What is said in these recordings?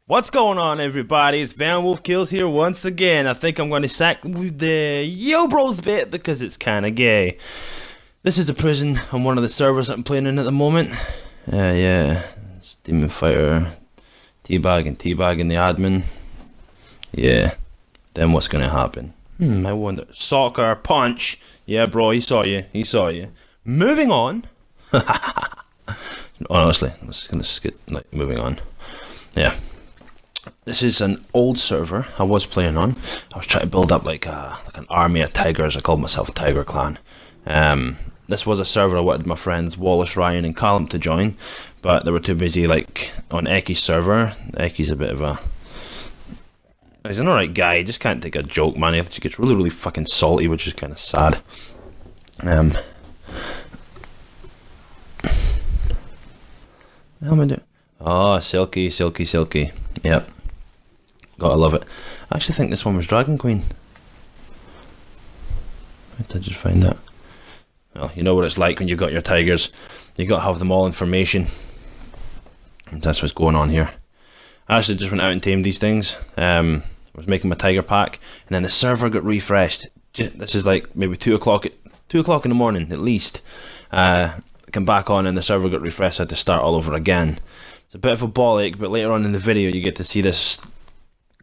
What's going on, everybody? It's Van Wolf Kills here once again. I think I'm going to sack the Yo Bros bit because it's kind of gay. This is a prison on one of the servers that I'm playing in at the moment. Yeah, it's Demon Fighter, teabagging the admin. Yeah, then what's going to happen? I wonder. Soccer punch. Yeah, bro, he saw you. Moving on. Honestly, let's get moving on. Yeah. This is an old server I was playing on. I was trying to build up like an army of tigers. I called myself Tiger Clan. This was a server I wanted my friends Wallace, Ryan and Callum to join, but they were too busy on Ecky's server. Ecky's a bit of a... He's an alright guy, he just can't take a joke, man. He gets really fucking salty, which is kind of sad. What am I doing? Oh, silky. Yep. Gotta love it. I actually think this one was Dragon Queen. Where did I just find that? Well, you know what it's like when you've got your tigers. You gotta have them all information. And that's what's going on here. I actually just went out and tamed these things. I was making my tiger pack, and then the server got refreshed. This is like maybe 2 o'clock in the morning at least. Come back on and the server got refreshed. I had to start all over again. It's a bit of a bollock, but later on in the video you get to see this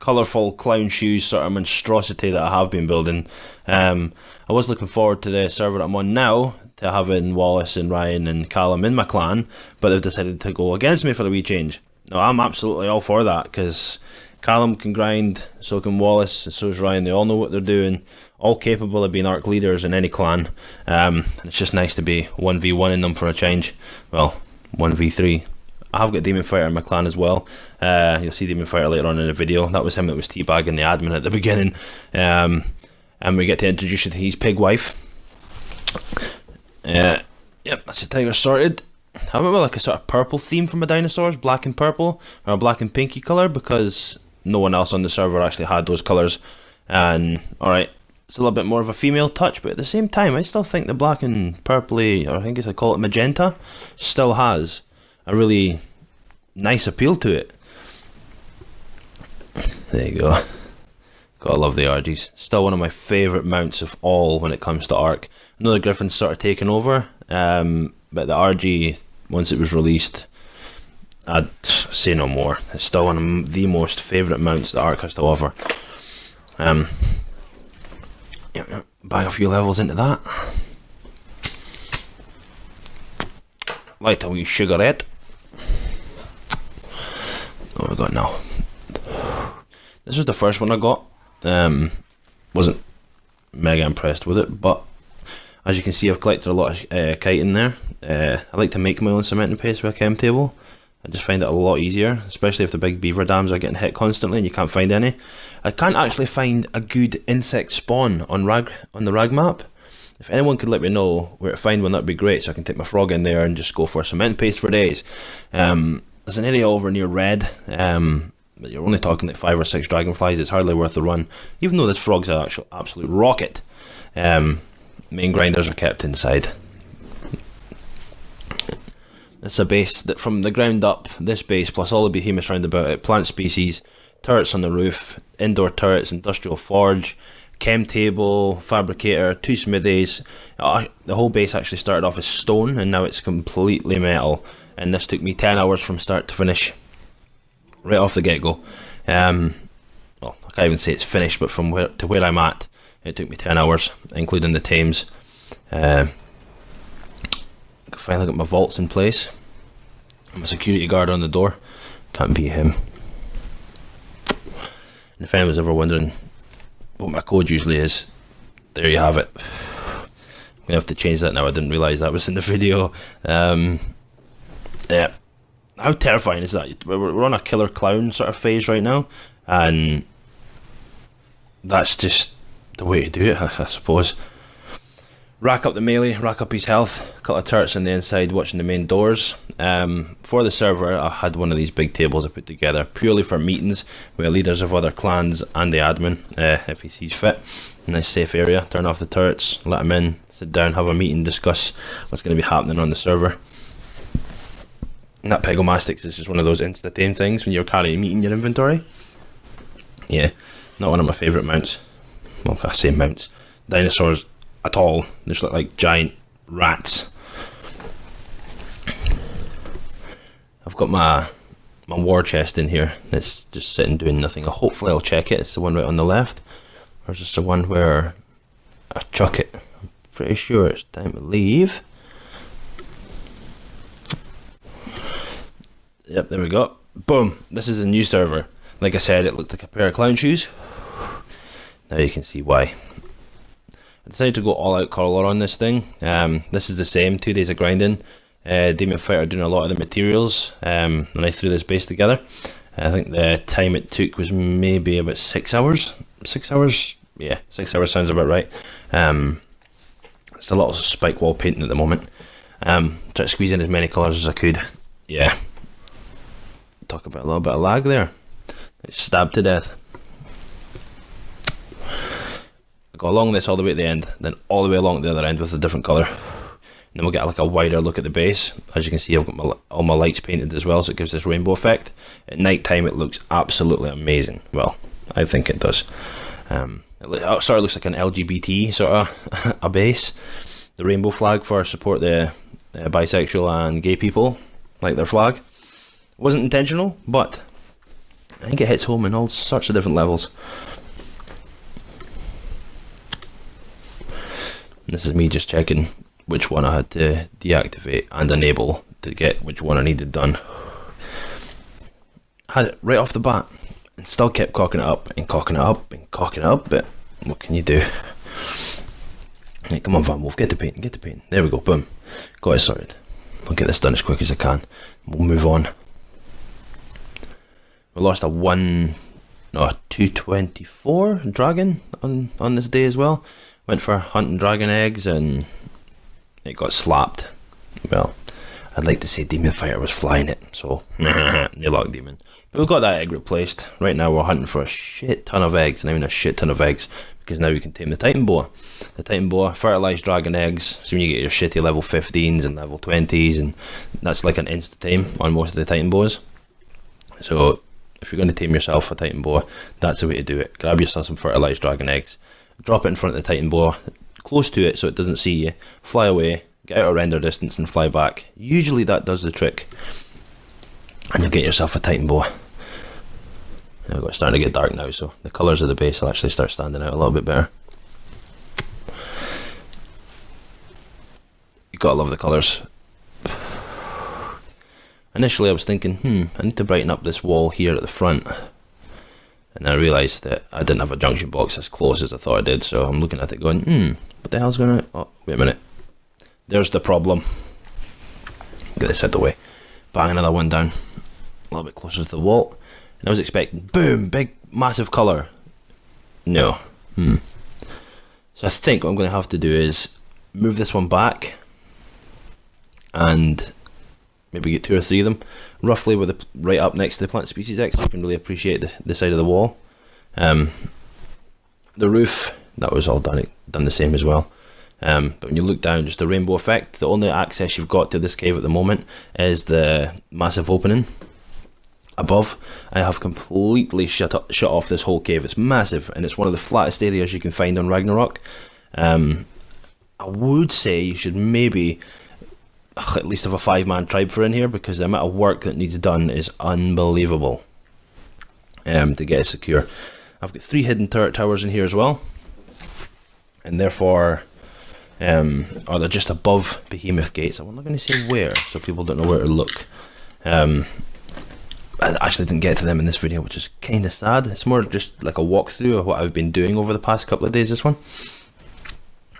colourful clown shoes sort of monstrosity that I have been building. I was looking forward to the server that I'm on now, to having Wallace and Ryan and Callum in my clan, but they've decided to go against me for a wee change. No, I'm absolutely all for that, because Callum can grind, so can Wallace, and so is Ryan. They all know what they're doing, all capable of being ARK leaders in any clan. It's just nice to be 1v1 in them for a change. Well, 1v3. I have got Demon Fighter in my clan as well. You'll see Demon Fighter later on in the video. That was him that was teabagging the admin at the beginning. And we get to introduce you to his pig wife. Yep, that's the tiger sorted. I went with like a sort of purple theme for my dinosaurs, black and purple, or a black and pinky colour, because no one else on the server actually had those colours. And alright, it's a little bit more of a female touch, but at the same time, I still think the black and purpley, or I think I call it magenta, still has a really nice appeal to it. There you go. Gotta love the RGs. Still one of my favourite mounts of all when it comes to ARK. I know the Griffin's sort of taken over, but the RG, once it was released, I'd say no more. It's still one of the most favourite mounts that ARK has to offer. Bang a few levels into that. Light a wee cigarette. What have we got now? This was the first one I got. Wasn't mega impressed with it, but as you can see, I've collected a lot of kite in there. I like to make my own cement and paste with a chem table. I just find it a lot easier, especially if the big beaver dams are getting hit constantly and you can't find any. I can't actually find a good insect spawn on the rag map. If anyone could let me know where to find one, that'd be great, so I can take my frog in there and just go for cement paste for days. There's an area over near Red, but you're only talking like 5 or 6 dragonflies. It's hardly worth the run, even though this frog's an actual absolute rocket. Main grinders are kept inside. It's a base that from the ground up, this base plus all the behemoths round about it, plant species, turrets on the roof, indoor turrets, industrial forge, chem table, fabricator, 2 smithies. The whole base actually started off as stone and now it's completely metal, and this took me 10 hours from start to finish, right off the get-go. Well, I can't even say it's finished, but from where I'm at, it took me 10 hours, including the tames. Finally got my vaults in place. I'm a security guard on the door. Can't beat him. And if anyone's ever wondering what my code usually is, there you have it. I'm gonna have to change that now. I didn't realise that was in the video. Yeah. How terrifying is that? We're on a killer clown sort of phase right now, and that's just the way to do it, I suppose. Rack up the melee, rack up his health, a couple of turrets on the inside watching the main doors. For the server, I had one of these big tables I put together purely for meetings with leaders of other clans and the admin, if he sees fit. Nice safe area, turn off the turrets, let him in, sit down, have a meeting, discuss what's going to be happening on the server. And that Pegomastix is just one of those insta-tame things when you're carrying meat in your inventory. Yeah, not one of my favourite mounts. Well, I say mounts. Dinosaurs at all. They just look like giant rats. I've got my war chest in here. It's just sitting doing nothing. Hopefully I'll check it. It's the one right on the left. Or is this the one where I chuck it? I'm pretty sure it's time to leave. Yep, there we go. Boom. This is a new server. Like I said, it looked like a pair of clown shoes. Now you can see why. I decided to go all out colour on this thing. This is the same, 2 days of grinding. Demon Fighter doing a lot of the materials when I threw this base together. I think the time it took was maybe about 6 hours. 6 hours? Yeah, 6 hours sounds about right. It's a lot of spike wall painting at the moment. Try to squeeze in as many colours as I could. Yeah. Talk about a little bit of lag there. It's stabbed to death. I go along this all the way at the end, then all the way along the other end with a different colour. And then we'll get like a wider look at the base. As you can see, I've got all my lights painted as well, so it gives this rainbow effect. At night time it looks absolutely amazing. Well, I think it does. It sort of looks like an LGBT sort of a base. The rainbow flag for support the bisexual and gay people, like their flag. It wasn't intentional, but I think it hits home in all sorts of different levels. This is me just checking which one I had to deactivate and enable to get which one I needed done. Had it right off the bat and still kept cocking it up and cocking it up and cocking it up, but what can you do? Hey, come on Van Wolf, get the paint, get the paint. There we go, boom. Got it sorted. I'll get this done as quick as I can. We'll move on. We lost a 224 dragon on this day as well. Went for hunting dragon eggs and it got slapped. Well, I'd like to say Demon Fighter was flying it, so no luck, Demon. But we've got that egg replaced. Right now we're hunting for a shit ton of eggs, not even a shit ton of eggs, because now we can tame the Titan Boa. The Titan Boa, fertilized dragon eggs, so when you get your shitty level 15s and level 20s, and that's like an insta-tame on most of the Titan Boas. So if you're going to tame yourself a Titan Boa, that's the way to do it. Grab yourself some fertilized dragon eggs, drop it in front of the Titan Boa, close to it so it doesn't see you, fly away, get out of render distance and fly back. Usually that does the trick, and you'll get yourself a Titan Boa. It's starting to get dark now, so the colours of the base will actually start standing out a little bit better. You gotta love the colours. Initially I was thinking, I need to brighten up this wall here at the front. And I realised that I didn't have a junction box as close as I thought I did, so I'm looking at it going, what the hell's going on? Oh, wait a minute. There's the problem. Get this out the way. Bang another one down. A little bit closer to the wall. And I was expecting, boom, big, massive colour. No. So I think what I'm going to have to do is move this one back and maybe get 2 or 3 of them, roughly with the right up next to the plant species X, so you can really appreciate the side of the wall. The roof, that was all done the same as well. But when you look down, just a rainbow effect. The only access you've got to this cave at the moment is the massive opening above. I have completely shut off this whole cave. It's massive, and it's one of the flattest areas you can find on Ragnarok. I would say you should maybe at least have a 5-man tribe for in here, because the amount of work that needs done is unbelievable to get it secure. I've got 3 hidden turret towers in here as well, and therefore they're just above behemoth gates. I'm not going to say where, so people don't know where to look. I actually didn't get to them in this video, which is kind of sad. It's more just like a walkthrough of what I've been doing over the past couple of days, this one.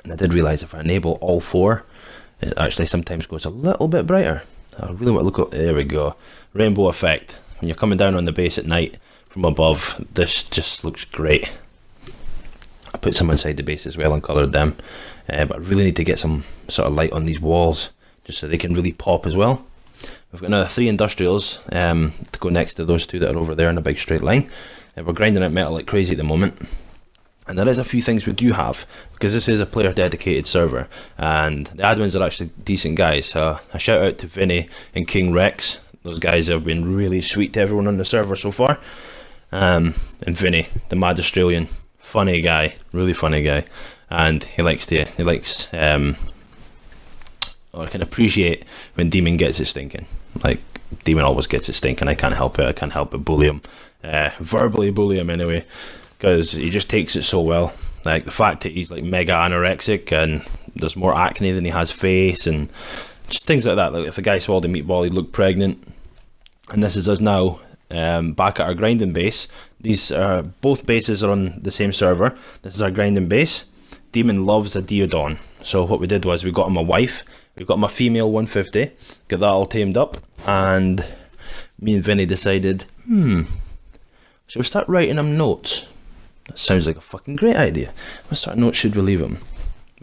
And I did realise if I enable all 4, it actually sometimes goes a little bit brighter. I really want to look up, there we go. Rainbow effect. When you're coming down on the base at night from above, this just looks great. I put some inside the base as well and coloured them. But I really need to get some sort of light on these walls, just so they can really pop as well. We've got another 3 industrials to go next to those 2 that are over there in a big straight line. We're grinding out metal like crazy at the moment. And there is a few things we do have, because this is a player dedicated server, and the admins are actually decent guys. So a shout out to Vinny and King Rex. Those guys have been really sweet to everyone on the server so far. And Vinny, the mad Australian, funny guy, really funny guy, and I can appreciate when Demon gets it stinking. Like, Demon always gets it stinking. I can't help it. I can't help but bully him, verbally bully him anyway, because he just takes it so well. Like the fact that he's like mega anorexic and there's more acne than he has face, and just things like that. Like if a guy swallowed a meatball, he'd look pregnant. And this is us now, back at our grinding base. These are both bases are on the same server. This is our grinding base. Demon loves a Deodon, so what we did was we got him a wife. We got him a female 150, got that all tamed up, and me and Vinny decided, should we start writing him notes? That sounds like a fucking great idea. What sort of notes should we leave him?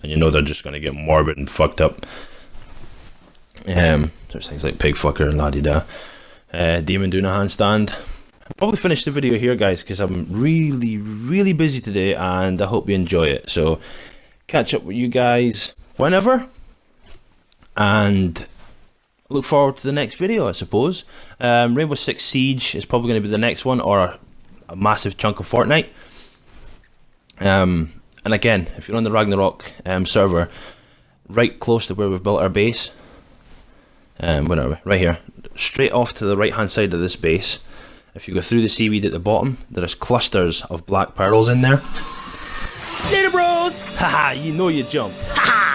And you know they're just going to get morbid and fucked up. There's things like pig fucker and la-di-da. Demon doing a handstand. I'll probably finish the video here, guys, because I'm really, really busy today, and I hope you enjoy it. So, catch up with you guys whenever, and look forward to the next video, I suppose. Rainbow Six Siege is probably going to be the next one, or a massive chunk of Fortnite. And again, if you're on the Ragnarok server, right close to where we've built our base, where are we? Right here, straight off to the right hand side of this base. If you go through the seaweed at the bottom, there's clusters of black pearls in there. Later, bros! Haha, you know you jumped. Haha!